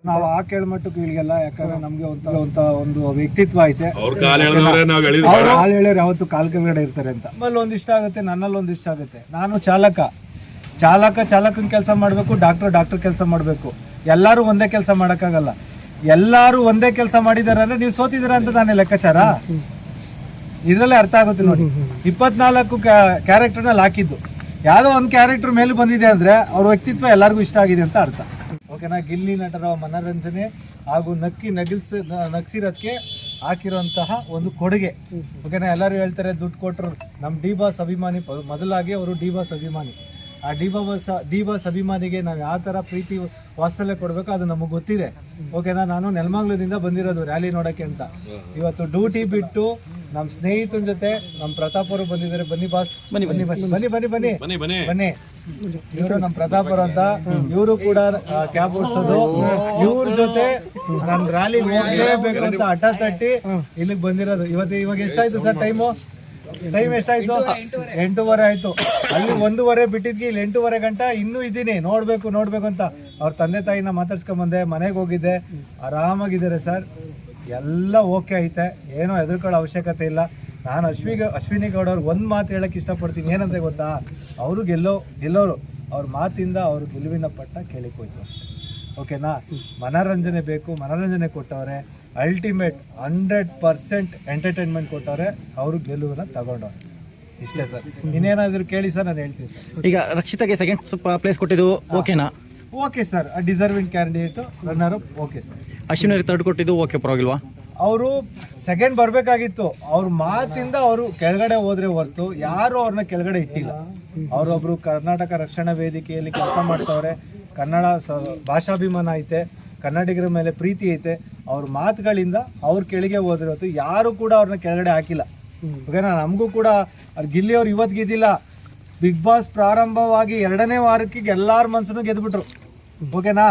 ನಾವು ಆ ಕೇಳ್ಮಟ್ಟಕ್ಕೆ ಇಳಿಯಲ್ಲ, ಯಾಕಂದ್ರೆ ನಮ್ಗೆ ಒಂದು ವ್ಯಕ್ತಿತ್ವ ಐತೆ. ಕಾಲ್ ಹೇಳಿದ್ರೆ ಯಾವತ್ತು ಕಾಲ್ ಕೆಳಗಡೆ ಇರ್ತಾರೆ ಅಂತ. ನಮ್ಮಲ್ಲಿ ಒಂದಿಷ್ಟ ಆಗುತ್ತೆ, ನನ್ನಲ್ಲಿ ಒಂದಿಷ್ಟ ಆಗುತ್ತೆ. ನಾನು ಚಾಲಕನ ಕೆಲಸ ಮಾಡಬೇಕು, ಡಾಕ್ಟರ್ ಕೆಲಸ ಮಾಡಬೇಕು. ಎಲ್ಲರೂ ಒಂದೇ ಕೆಲಸ ಮಾಡೋಕ್ಕಾಗಲ್ಲ. ಎಲ್ಲರೂ ಒಂದೇ ಕೆಲಸ ಮಾಡಿದಾರೆ ಅಂದ್ರೆ ನೀವು ಸೋತಿದ್ದೀರ ಅಂತ ತಾನೇ ಲೆಕ್ಕಾಚಾರ. ಇದ್ರಲ್ಲೇ ಅರ್ಥ ಆಗುತ್ತೆ ನೋಡಿ. 24 ಕ್ಯಾರೆಕ್ಟರ್ನಲ್ಲಿ ಹಾಕಿದ್ದು ಯಾವುದೋ ಒಂದು ಕ್ಯಾರೆಕ್ಟರ್ ಮೇಲೆ ಬಂದಿದೆ ಅಂದ್ರೆ ಅವ್ರ ವ್ಯಕ್ತಿತ್ವ ಎಲ್ಲರಿಗೂ ಇಷ್ಟ ಆಗಿದೆ ಅಂತ ಅರ್ಥ. ಓಕೆನಾ. ಗಿಲ್ಲಿ ನಟರ ಮನರಂಜನೆ ಹಾಗೂ ನಗ್ಸಿರೋದಕ್ಕೆ ಹಾಕಿರುವಂತಹ ಒಂದು ಕೊಡುಗೆ. ಓಕೆನಾ. ಎಲ್ಲರೂ ಹೇಳ್ತಾರೆ ದುಡ್ಡು ಕೊಟ್ಟರು. ನಮ್ಮ ಡಿ ಬಾಸ್ ಅಭಿಮಾನಿ, ಮೊದಲಾಗಿ ಅವರು ಡಿ ಬಾಸ್ ಅಭಿಮಾನಿ. ಆ ಡಿ ಬಾಸ್ ಅಭಿಮಾನಿಗೆ ನಾವು ಯಾವ ಥರ ಪ್ರೀತಿ ವಾತ್ಸಲ್ಯ ಕೊಡಬೇಕು ಅದು ನಮಗೆ ಗೊತ್ತಿದೆ. ಓಕೆನಾ. ನಾನು ನೆಲಮಂಗಲದಿಂದ ಬಂದಿರೋದು ರ್ಯಾಲಿ ನೋಡೋಕ್ಕೆ ಅಂತ. ಇವತ್ತು ಡ್ಯೂಟಿ ಬಿಟ್ಟು ನಮ್ಮ ಸ್ನೇಹಿತನ ಜೊತೆ ನಮ್ಮ ಪ್ರತಾಪ್ ಅವರು ಬಂದಿದ್ದಾರೆ. ಬನ್ನಿ ಬಾಸ್, ಬನ್ನಿ ಇವರು ನಮ್ಮ ಪ್ರತಾಪ್ ಅವರು ಅಂತ. ಇವರು ಕೂಡ ಕ್ಯಾಬ್ ಓಡಿಸೋದು. ಇವ್ರ ಜೊತೆ ನನ್ನ ರ್ಯಾಲಿ ಹೋಗ್ಲೇಬೇಕು ಅಂತ ಹಠ ತಟ್ಟಿ ಇಲ್ಲಿಗೆ ಬಂದಿರೋದು. ಇವಾಗ ಎಷ್ಟಾಯ್ತು ಸರ್ ಟೈಮ್ ಎಷ್ಟಾಯ್ತು? 8:30 ಆಯ್ತು. ಅಲ್ಲಿ 1:30 ಬಿಟ್ಟಿದ್ವಿ, ಇಲ್ಲಿ 8:30 ಗಂಟೆ ಇನ್ನೂ ಇದ್ದೀನಿ. ನೋಡ್ಬೇಕು ಅಂತ ಅವ್ರ ತಂದೆ ತಾಯಿನ ಮಾತಾಡ್ಸ್ಕೊಂಬಂದೆ, ಮನೆಗೆ ಹೋಗಿದ್ದೆ. ಆರಾಮಾಗಿದ್ದಾರೆ ಸರ್, ಎಲ್ಲ ಓಕೆ ಐತೆ, ಏನೋ ಹೆದರ್ಕೊಳ್ಳೋ ಅವಶ್ಯಕತೆ ಇಲ್ಲ. ನಾನು ಅಶ್ವಿನಿ ಗೌಡ ಅವ್ರಿಗೆ ಒಂದು ಮಾತು ಹೇಳಕ್ಕೆ ಇಷ್ಟಪಡ್ತೀನಿ. ಏನಂತ ಗೊತ್ತಾ, ಅವರು ಗೆಲ್ಲೋರು ಅವ್ರ ಮಾತಿಂದ ಅವರು ಗೆಲುವಿನ ಪಟ್ಟ ಕೇಳಿಕೋಯ್ತು ಅಷ್ಟೇ. ಓಕೆನಾ. ಮನರಂಜನೆ ಬೇಕು, ಮನರಂಜನೆ ಕೊಟ್ಟವ್ರೆ. ಅಲ್ಟಿಮೇಟ್ 100% ಎಂಟರ್ಟೈನ್ಮೆಂಟ್ ಕೊಟ್ಟವ್ರೆ. ಅವರು ಗೆಲುವನ್ನ ತಗೊಂಡವ್ರೆ. ಇಷ್ಟೇ ಸರ್. ಇನ್ನೇನಾದರೂ ಕೇಳಿ ಸರ್, ನಾನು ಹೇಳ್ತೀನಿ ಸರ್. ಈಗ ರಕ್ಷಿತಾಗೆ ಸೆಕೆಂಡ್ ಪ್ಲೇಸ್ ಕೊಟ್ಟಿದ್ದು ಓಕೆನಾ? Okay sir, deserving candidate, runner up. Okay sir. Ashwini third ಕೊಟ್ಟಿದ್ದು ಓಕೆ, ಪರವಾಗಿಲ್ವಾ? ಅವರು ಸೆಕೆಂಡ್ ಬರಬೇಕಾಗಿತ್ತು. ಅವ್ರ ಮಾತಿಂದ ಅವರು ಕೆಳಗಡೆ ಹೋದ್ರೆ ಹೊರತು ಯಾರು ಅವ್ರನ್ನ ಕೆಳಗಡೆ ಇಟ್ಟಿಲ್ಲ. ಅವರೊಬ್ರು ಕರ್ನಾಟಕ ರಕ್ಷಣಾ ವೇದಿಕೆಯಲ್ಲಿ ಕೆಲಸ ಮಾಡ್ತವ್ರೆ. ಕನ್ನಡ ಭಾಷಾಭಿಮಾನ ಐತೆ, ಕನ್ನಡಿಗರ ಮೇಲೆ ಪ್ರೀತಿ ಐತೆ. ಅವ್ರ ಮಾತುಗಳಿಂದ ಅವ್ರ ಕೆಳಗೆ ಹೋದ್ರೆ ಹೊರತು ಯಾರು ಕೂಡ ಅವ್ರನ್ನ ಕೆಳಗಡೆ ಹಾಕಿಲ್ಲ. ಓಕೆನಾ. ನಮಗೂ ಕೂಡ ಗಿಲ್ಲಿ ಅವ್ರು ಇವತ್ತು ಗೆದ್ದಿಲ್ಲ. ಬಿಗ್ ಬಾಸ್ ಪ್ರಾರಂಭವಾಗಿ 2ನೇ ವಾರಕ್ಕೆ ಎಲ್ಲಾರ ಮನಸ್ಸನ್ನು ಗೆದ್ಬಿಟ್ರು. ಓಕೆನಾ.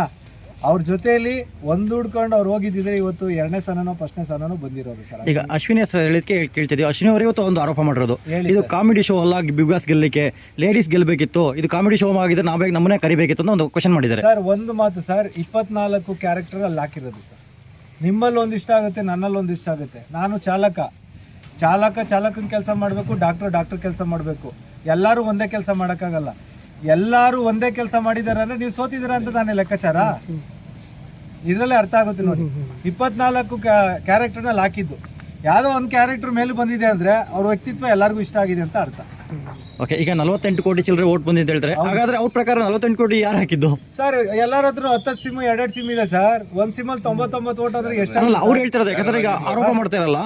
ಅವ್ರ ಜೊತೆಯಲ್ಲಿ ಹುಡ್ಕೊಂಡು ಅವ್ರು ಹೋಗಿದ್ದಿದ್ರೆ ಇವತ್ತು 2ನೇ ಸ್ಥಾನನೋ 1ನೇ ಸ್ಥಾನನೋ ಬಂದಿರೋದು ಸರ್. ಈಗ ಅಶ್ವಿನಿ ಹೆಸರು ಹೇಳಿದ್ಕೆ ಕೇಳ್ತಿದ್ದೀವಿ. ಅಶ್ವಿನಿ ಅವರು ಇವತ್ತು ಒಂದು ಆರೋಪ ಮಾಡಿರೋದು, ಇದು ಕಾಮಿಡಿ ಶೋ ಅಲ್ಲ, ಬಿಗ್ ಬಾಸ್ ಗೆಲ್ಲಲಿಕ್ಕೆ ಲೇಡೀಸ್ ಗೆಲ್ಲಬೇಕಿತ್ತು, ಇದು ಕಾಮಿಡಿ ಶೋ ಆಗಿದ್ರೆ ನಾವೇ ನಮ್ಮನ್ನೇ ಕರಿಬೇಕಿತ್ತು ಅಂತ ಒಂದು ಕ್ವಶನ್ ಮಾಡಿದ್ದಾರೆ ಸರ್. ಒಂದು ಮಾತು ಸರ್, 24 ಕ್ಯಾರೆಕ್ಟರ್ ಅಲ್ಲಿ ಹಾಕಿರೋದು ಸರ್. ನಿಮ್ಮಲ್ಲಿ ಒಂದಿಷ್ಟ ಆಗುತ್ತೆ, ನನ್ನಲ್ಲಿ ಒಂದಿಷ್ಟ ಆಗುತ್ತೆ. ನಾನು ಚಾಲಕನ ಕೆಲಸ ಮಾಡಬೇಕು, ಡಾಕ್ಟರ್ ಕೆಲಸ ಮಾಡಬೇಕು. ಎಲ್ಲರೂ ಒಂದೇ ಕೆಲಸ ಮಾಡೋಕ್ಕಾಗಲ್ಲ. ಎಲ್ಲರೂ ಒಂದೇ ಕೆಲಸ ಮಾಡಿದಾರೆ ಅಂದ್ರೆ ನೀವು ಸೋತಿದ್ದೀರ ಅಂತ ತಾನೇ ಲೆಕ್ಕಾಚಾರ. ಇದ್ರಲ್ಲೇ ಅರ್ಥ ಆಗುತ್ತೆ ನೋಡಿ. 24 ಕ್ಯಾರೆಕ್ಟರ್ನಲ್ಲಿ ಹಾಕಿದ್ದು ಯಾವುದೋ ಒಂದು ಕ್ಯಾರೆಕ್ಟರ್ ಮೇಲೆ ಬಂದಿದೆ ಅಂದ್ರೆ ಅವ್ರ ವ್ಯಕ್ತಿತ್ವ ಎಲ್ಲರಿಗೂ ಇಷ್ಟ ಆಗಿದೆ ಅಂತ ಅರ್ಥ. ಓಕೆ. ಈಗ 48 ಕೋಟಿ ಚಿಲ್ಲರೆ ಓಟ್ ಬಂದಿದೆ ಹೇಳ್ತಾರೆ. ಹಾಗಾದ್ರೆ ಅವ್ರ ಪ್ರಕಾರ 48 ಕೋಟಿ ಯಾರು ಹಾಕಿದ್ದು ಸರ್? ಎಲ್ಲರ ಹತ್ರ 10 ಸಿಮ್ 2 ಸಿಮ್ ಇದೆ ಸರ್. ಒಂದು ಸಿಮ್ಮಲ್ಲಿ 99 ಓಟ್ ಅಂದ್ರೆ ಎಷ್ಟು? ಅವ್ರು ಹೇಳ್ತಿರೋದು ಯಾಕಂದ್ರೆ ಈಗ ಆರೋಪ ಮಾಡ್ತಾರಲ್ಲ,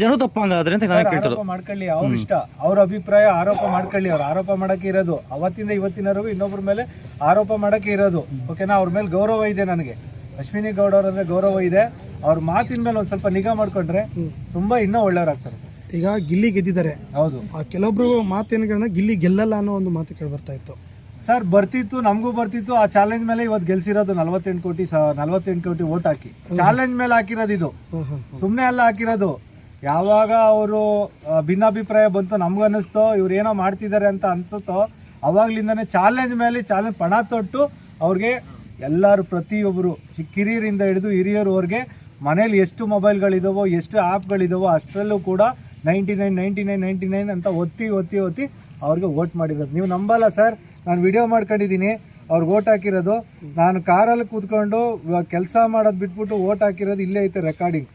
ಜನ ತಪ್ಪಂಗಾದ್ರೆ ಅಂತ ನಾನು ಕೇಳ್ತಿರೋದು. ಮಾಡ್ಕೊಳ್ಳಿ, ಅವ್ರ ಇಷ್ಟ, ಅವ್ರ ಅಭಿಪ್ರಾಯ. ಆರೋಪ ಮಾಡ್ಕೊಳ್ಳಿ, ಅವ್ರು ಆರೋಪ ಮಾಡಕ್ಕೆ ಇರೋದು. ಅವತ್ತಿಂದ ಇವತ್ತಿನವರೆಗೂ ಇನ್ನೊಬ್ಬರ ಮೇಲೆ ಆರೋಪ ಮಾಡಕ್ಕೆ ಇರೋದು. ಓಕೆನಾ. ಅವ್ರ ಮೇಲೆ ಗೌರವ ಇದೆ ನನಗೆ. ಅಶ್ವಿನಿ ಗೌಡ ಅವ್ರಂದ್ರೆ ಗೌರವ ಇದೆ. ಅವ್ರ ಮಾತಿನ ಮೇಲೆ ಒಂದು ಸ್ವಲ್ಪ ನಿಗಾ ಮಾಡ್ಕೊಂಡ್ರೆ ತುಂಬಾ ಇನ್ನೂ ಒಳ್ಳೆಯವರಾಗ್ತಾರೆ. ಈಗ ಗಿಲ್ಲಿ ಗೆದ್ದಿದ್ದಾರೆ. ಹೌದು. ಕೆಲವೊಬ್ರು ಮಾತೇನು ಗಿಲ್ಲಿ ಗೆಲ್ಲಲ್ಲ ಅನ್ನೋ ಒಂದು ಮಾತು ಕೇಳಿ ಬರ್ತಾ ಇತ್ತು ಸರ್. ಬರ್ತಿತ್ತು, ನಮಗೂ ಬರ್ತಿತ್ತು. ಆ ಚಾಲೆಂಜ್ ಮೇಲೆ ಇವತ್ತು ಗೆಲ್ಸಿರೋದು 48 ಕೋಟಿ ಓಟ್ ಹಾಕಿ ಚಾಲೆಂಜ್ ಮೇಲೆ ಹಾಕಿರೋದು. ಇದು ಸುಮ್ಮನೆ ಅಲ್ಲ ಹಾಕಿರೋದು. ಯಾವಾಗ ಅವರು ಭಿನ್ನಾಭಿಪ್ರಾಯ ಬಂತು, ನಮ್ಗನ್ನಿಸ್ತೋ ಇವ್ರು ಏನೋ ಮಾಡ್ತಿದ್ದಾರೆ ಅಂತ ಅನ್ಸುತ್ತೋ, ಅವಾಗ್ಲಿಂದಾನೆ ಚಾಲೆಂಜ್ ಪಣ ತೊಟ್ಟು ಅವ್ರಿಗೆ ಎಲ್ಲರೂ ಪ್ರತಿಯೊಬ್ಬರು ಕಿರಿಯರಿಂದ ಹಿಡಿದು ಹಿರಿಯರವರೆಗೆ ಮನೇಲಿ ಎಷ್ಟು ಮೊಬೈಲ್ಗಳಿದಾವೋ, ಎಷ್ಟು ಆ್ಯಪ್ಗಳಿದಾವೋ ಅಷ್ಟರಲ್ಲೂ ಕೂಡ 99 ಅಂತ ಒತ್ತಿ ಅವ್ರಿಗೆ ವೋಟ್ ಮಾಡಿರೋದು. ನೀವು ನಂಬಲ್ಲ ಸರ್, ನಾನು ವಿಡಿಯೋ ಮಾಡ್ಕೊಂಡಿದ್ದೀನಿ. ಅವ್ರಿಗೆ ವೋಟ್ ಹಾಕಿರೋದು. ನಾನು ಕಾರಲ್ಲಿ ಕೂತ್ಕೊಂಡು ಕೆಲಸ ಮಾಡೋದು ಬಿಟ್ಬಿಟ್ಟು ವೋಟ್ ಹಾಕಿರೋದು ಇಲ್ಲೇ ಐತೆ ರೆಕಾರ್ಡಿಂಗ್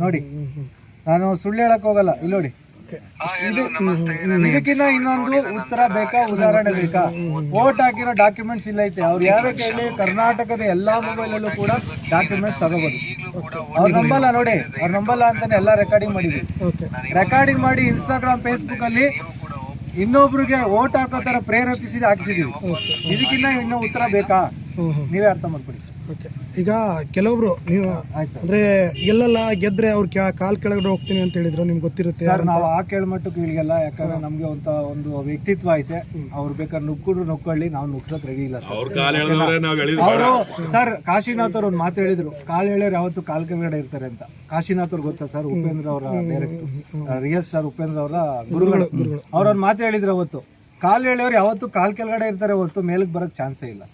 ನೋಡಿ. ನಾನು ಸುಳ್ಳು ಹೇಳಕ್ ಹೋಗಲ್ಲ. ಇಲ್ಲಿ ನೋಡಿ. ಇದಕ್ಕಿಂತ ಇನ್ನೊಂದು ಉತ್ತರ ಬೇಕಾ, ಉದಾಹರಣೆ ಬೇಕಾ? ವೋಟ್ ಹಾಕಿರೋ ಡಾಕ್ಯುಮೆಂಟ್ಸ್ ಇಲ್ಲ ಐತೆ. ಅವ್ರು ಯಾರೇ ಕೇಳಿ ಕರ್ನಾಟಕದ ಎಲ್ಲಾ ಮೊಬೈಲಲ್ಲೂ ಕೂಡ ಡಾಕ್ಯುಮೆಂಟ್ಸ್ ತಗೋಬಹುದು. ಅವ್ರು ನಂಬಲ್ಲ ನೋಡಿ, ಅವ್ರು ನಂಬಲ್ಲ ಅಂತಾನೆ ಎಲ್ಲ ರೆಕಾರ್ಡಿಂಗ್ ಮಾಡಿದ್ವಿ. ರೆಕಾರ್ಡಿಂಗ್ ಮಾಡಿ ಇನ್ಸ್ಟಾಗ್ರಾಮ್, ಫೇಸ್ಬುಕ್ ಅಲ್ಲಿ ಇನ್ನೊಬ್ರಿಗೆ ವೋಟ್ ಹಾಕೋ ತರ ಪ್ರೇರೇಪಿಸಿ ಹಾಕಿಸಿದೀವಿ. ಇದಕ್ಕಿಂತ ಇನ್ನೂ ಉತ್ತರ ಬೇಕಾ? ನೀವೇ ಅರ್ಥ ಮಾಡ್ಕೊಡಿ ಸರ್. ಈಗ ಕೆಲವೊಬ್ರು ನೀವು ಅಂದ್ರೆ ಗೆಲ್ಲಲ್ಲ, ಗೆದ್ರೆ ಅವ್ರ ಕಾಲ್ ಕೆಳಗಡೆ ಹೋಗ್ತೀನಿ ಅಂತ ಹೇಳಿದ್ರು, ನಿಮ್ಗೆ ಗೊತ್ತಿರುತ್ತೆ ಸರ್. ನಾವು ಆ ಕೇಳ್ಮಟ್ಟಕ್ಕೆ ಇಳಿಯಲ್ಲ, ಯಾಕಂದ್ರೆ ನಮ್ಗೆ ಒಂದು ವ್ಯಕ್ತಿತ್ವ ಐತೆ. ಅವ್ರು ಬೇಕಾದ್ರೆ ನುಗ್ಕೊಳ್ಳಿ, ನಾವು ನುಗ್ಸಕ್ ರೆಡಿ ಇಲ್ಲ ಅವರು. ಸರ್ ಕಾಶಿನಾಥ್ ಅವ್ರು ಒಂದು ಮಾತು ಹೇಳಿದ್ರು, ಕಾಲ್ ಹೇಳಿದ್ರೆ ಯಾವತ್ತು ಕಾಲ್ ಕೆಳಗಡೆ ಇರ್ತಾರೆ ಅಂತ. ಕಾಶಿನಾಥ್ ಅವ್ರು ಗೊತ್ತಾ ಸರ್? ಉಪೇಂದ್ರ ಅವರ ಡೈರೆಕ್ಟರ್, ರಿಯಲ್ ಸ್ಟಾರ್ ಉಪೇಂದ್ರ ಅವರ ಗುರುಗಳು. ಅವ್ರೊಂದು ಮಾತು ಹೇಳಿದ್ರು, ಅವತ್ತು ಕಾಲ್ ಹೇಳಿಯವ್ರು ಯಾವತ್ತು ಕಾಲ್ ಕೆಳಗಡೆ ಇರ್ತಾರೆ ಹೊತ್ತು ಮೇಲಕ್ಕೆ ಬರೋಕ್ ಚಾನ್ಸೇ ಇಲ್ಲ.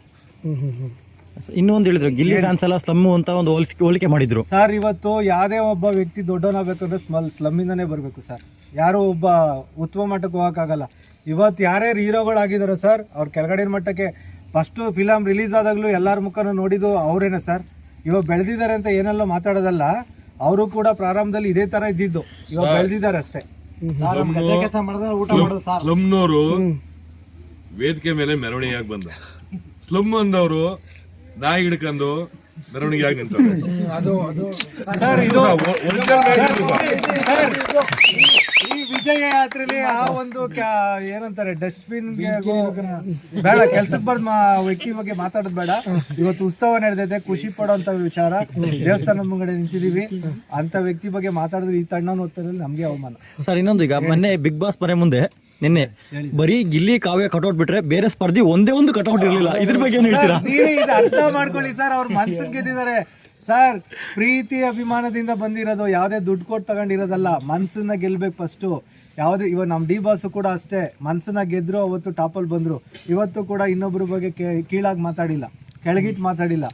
ಇನ್ನೊಂದು ಹೇಳಿದ್ರು ಗಿಲ್ಲಿ ಫ್ಯಾನ್ಸ್ ಎಲ್ಲ ಸ್ಲಮ್ಮು ಅಂತ ಒಂದು ಹೋಲಿಕೆ ಮಾಡಿದ್ರು. ಸರ್ ಇವತ್ತು ಯಾವುದೇ ಒಬ್ಬ ವ್ಯಕ್ತಿ ದೊಡ್ಡವನಾಗಬೇಕಂದ್ರೆ ಸ್ಲಮ್ಮಿಂದನೇ ಬರಬೇಕು ಸರ್. ಯಾರು ಒಬ್ಬ ಉತ್ತಮ ಮಟ್ಟಕ್ಕೆ ಹೋಗೋಕ್ಕಾಗಲ್ಲ. ಇವತ್ತು ಯಾರ್ಯಾರು ಹೀರೋಗಳಾಗಿದ್ದಾರೋ ಸರ್, ಅವ್ರ ಕೆಳಗಡೆ ಮಟ್ಟಕ್ಕೆ ಫಸ್ಟು ಫಿಲಮ್ ರಿಲೀಸ್ ಆದಾಗಲೂ ಎಲ್ಲರ ಮುಖನೂ ನೋಡಿದ್ದು ಅವರೇನೆ ಸರ್. ಇವಾಗ ಬೆಳೆದಿದ್ದಾರೆ ಅಂತ ಏನೆಲ್ಲ ಮಾತಾಡೋದಲ್ಲ, ಅವರು ಕೂಡ ಪ್ರಾರಂಭದಲ್ಲಿ ಇದೇ ತರ ಇದ್ದಿದ್ದು, ಇವಾಗ ಬೆಳೆದಿದ್ದಾರೆ ಅಷ್ಟೇ. ಸ್ಲಮ್ನವರು ವೇದಿಕೆ ಮೇಲೆ ಮೆರವಣಿಗೆಯಾಗಿ ಬಂದ, ಸ್ಲಮ್ ಅಂದವರು ನಾಯಿ ಹಿಡ್ಕೊಂಡು ಮೆರವಣಿಗೆಯಾಗಿ ನಿಂತವ್ರೆ. ಸರ್ ಇದು ಈ ವಿಜಯ ಯಾತ್ರೆಲಿ ಆ ಒಂದು ಏನಂತಾರೆ ಡಸ್ಟ್ಬಿನ್ ಬೇಡ, ಕೆಲ್ಸಕ್ಕೆ ಬರ್ದ ವ್ಯಕ್ತಿ ಬಗ್ಗೆ ಮಾತಾಡೋದು ಬೇಡ. ಇವತ್ತು ಉತ್ಸವ ನಡೆದೈತೆ, ಖುಷಿ ಪಡೋಂತ ವಿಚಾರ. ದೇವಸ್ಥಾನದ ಮುಂಗಡೆ ನಿಂತಿದೀವಿ, ಅಂತ ವ್ಯಕ್ತಿ ಬಗ್ಗೆ ಮಾತಾಡಿದ್ರೆ ಈ ತಣ್ಣನ ಹೊತ್ತಲ್ಲಿ ನಮ್ಗೆ ಅವಮಾನ. ಸರ್ ಇನ್ನೊಂದು, ಈಗ ಮೊನ್ನೆ ಬಿಗ್ ಬಾಸ್ ಮನೆ ಮುಂದೆ ನಿನ್ನೆ ಬರೀ ಗಿಲ್ಲಿ ಕಾವ್ಯ ಕಟೌಟ್ ಬಿಟ್ರೆ ಬೇರೆ ಸ್ಪರ್ಧಿ ಒಂದೇ ಒಂದು ಕಟೌಟ್ ಇರಲಿಲ್ಲ. ಇದ್ರ ಬಗ್ಗೆ ಏನ್ ಹೇಳ್ತೀರಾ? ನೀವೇ ಇದು ಅರ್ಥ ಮಾಡ್ಕೊಳ್ಳಿ ಸರ್, ಅವ್ರ ಮನ್ಸಿಗೆ ಗೆದ್ದಿದ್ದಾರೆ ಸರ್. ಪ್ರೀತಿ ಅಭಿಮಾನದಿಂದ ಬಂದಿರೋದು, ಯಾವುದೇ ದುಡ್ಡು ಕೊಟ್ಟು ತಗೊಂಡಿರೋದಲ್ಲ. ಮನ್ಸನ್ನ ಗೆಲ್ಬೇಕು ಫಸ್ಟು. ಯಾವುದೇ ಇವಾಗ ನಮ್ಮ ಡಿ ಬಾಸ್ ಕೂಡ ಅಷ್ಟೇ, ಮನ್ಸನ್ನ ಗೆದ್ರು ಅವತ್ತು ಟಾಪಲ್ಲಿ ಬಂದರು. ಇವತ್ತು ಕೂಡ ಇನ್ನೊಬ್ಬರ ಬಗ್ಗೆ ಕೀಳಾಗಿ ಮಾತಾಡಿಲ್ಲ, ಕೆಳಗಿಟ್ಟು ಮಾತಾಡಿಲ್ಲ.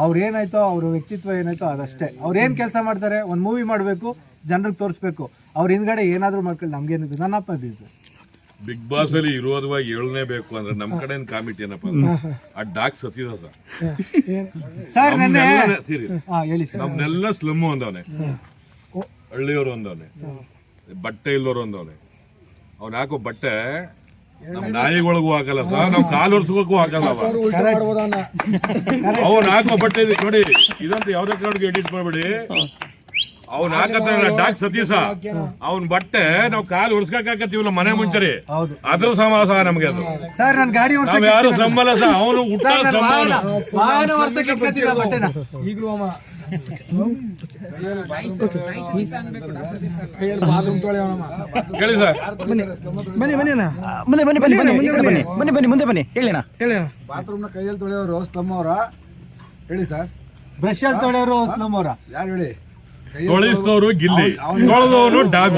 ಅವ್ರೇನಾಯ್ತೋ ಅವ್ರ ವ್ಯಕ್ತಿತ್ವ ಏನಾಯ್ತೋ ಅದಷ್ಟೇ. ಅವ್ರೇನು ಕೆಲಸ ಮಾಡ್ತಾರೆ, ಒಂದು ಮೂವಿ ಮಾಡಬೇಕು, ಜನರಿಗೆ ತೋರಿಸ್ಬೇಕು. ಅವ್ರ ಹಿಂದ್ಗಡೆ ಏನಾದರೂ ಮಾಡ್ಕೊಳ್ಳಿ, ನಮ್ಗೇನಿದೆ ನನ್ನಪ್ಪ ಬಿಸ್ನೆಸ್. ಬಿಗ್ ಬಾಸ್ ಅಲ್ಲಿ ಇರೋದವಾಗಿ ಹೇಳಲೇಬೇಕು ಅಂದ್ರೆ ನಮ್ ಕಡೆ ಕಾಮಿಟಿ ಏನಪ್ಪ ಅಂದ್ರೆ ಆ ಡಾಕ್ ಸತೀಶ ಸರ್ ನೆನ್ನೆ ಹೇಳಿ, ನಮ್ನೆಲ್ಲ ಸ್ಲಮ್ಮು ಅಂದವನೆ, ಹಳ್ಳಿಯವರು ಅಂದವನೆ, ಬಟ್ಟೆ ಇಲ್ಲೋರು ಅಂದವನೆ. ಅವ್ನ ಹಾಕೋ ಬಟ್ಟೆ ನಮ್ ನಾಯಿಗಳಿಗೂ ಹಾಕಲ್ಲ ಸರ್, ನಾವ್ ಕಾಲು ಒರ್ಸ್ಕೋಕು ಹಾಕಲ್ಲ. ಅವ್ನ ಹಾಕೋ ಬಟ್ಟೆ ನೋಡಿ, ಇದಂತ ಯಾವ್ದೇ ಕಾರಣಕ್ಕೆ ಎಡಿಟ್ ಮಾಡ್ಬೇಡಿ. ಅವ್ನ ಹಾಕತ್ತ ಡಾಕ್ ಸತೀಶ, ಅವ್ನ ಬಟ್ಟೆ ನಾವ್ ಕಾಲು ಒರ್ಸ್ಕಾಕತ್ತೀವಲ್ಲ ಮನೆ ಮುಂಚರಿ, ಅದ್ರ ಸಮಾಸ ನಮ್ಗೆ ಅದು. ಸರ್ ನನ್ನ ಗಾಡಿ ನಾವ್ ಯಾರು ಶ್ರಮಲ್ಲ ಸರ್, ಅವನು ಹುಟ್ಟ ಈಗಲೂ ಹೇಳಿ ಸರ್. ಬನ್ನಿ ಬನ್ನಿ ಅಣ್ಣ. ಮುಂದೆ ಬನ್ನಿ ಬನ್ನಿ ಬನ್ನಿ ಬನ್ನಿ ಬನ್ನಿ ಮುಂದೆ ಬನ್ನಿ ಹೇಳಿಣ. ಹೇಳಿ ಬಾತ್ರೂಮ್ ನ ಕೈಯಲ್ಲಿ ತೊಳೆಯೋರು ಸ್ಲಮ್ ಅವರ ಹೇಳಿ ಸರ್. ಬ್ರಷ್ ಅಲ್ಲಿ ತೊಳೆಯೋರು ಸ್ಲಮ್ ಅವರ ಯಾರು ಹೇಳಿ? ತೊಳಿಸಿದವರು ಗಿಲ್ಲಿ, ತೊಳೆದವನು ಡಾಗ್.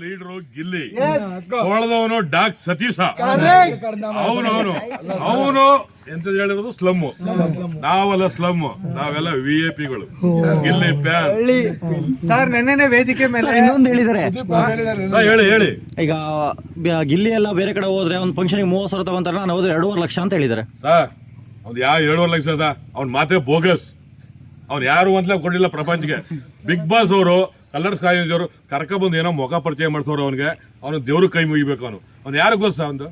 ಲೀಡರು ಗಿಲ್ಲಿ, ತೊಳೆದವನು ಡಾಕ್ ಸತೀಶ. ಅವನು ಎಂತ ಹೇಳಿರೋದು ಸ್ಲಮ್. ನಾವೆಲ್ಲ ಸ್ಲಮ್, ನಾವೆಲ್ಲ VIP ಗಳು. Gilli fan sir. ನೆನ್ನೆನೆ ವೇದಿಕೆ ಮೇಲೆ ಇನ್ನೊಂದು ಹೇಳಿದ್ದಾರೆ, ಹೇಳಿ ಹೇಳಿ. ಈಗ ಗಿಲ್ಲಿ ಎಲ್ಲ ಬೇರೆ ಕಡೆ ಹೋದ್ರೆ ಒಂದು ಫಂಕ್ಷನ್ಗೆ 30,000 ತಗೊಂತಾರೆ, ನಾನು ಹೋದ್ರೆ 2.5 ಲಕ್ಷ ಅಂತ ಹೇಳಿದ್ದಾರೆ ಸರ್. ಅವ್ನು ಯಾವ 2.5 ಲಕ್ಷ ಸರ್, ಅವ್ನ ಮಾತೇ ಬೋಗಸ್. ಅವ್ನು ಯಾರು ಅಂತಲೇ ಕೊಡಲಿಲ್ಲ ಪ್ರಪಂಚಕ್ಕೆ. ಬಿಗ್ ಬಾಸ್ ಅವರು ಕಲ್ಲರ್ಸ್ ಕಾಲೇಜ್ ಅವರು ಕರ್ಕ ಬಂದು ಏನೋ ಮುಖ ಪರಿಚಯ ಮಾಡ್ಸೋರು ಅವ್ನಿಗೆ. ಅವನು ದೇವ್ರ ಕೈ ಮುಗಿಬೇಕು. ಅವ್ನು ಯಾರು ಗೊತ್ತ, ಅವ್ನು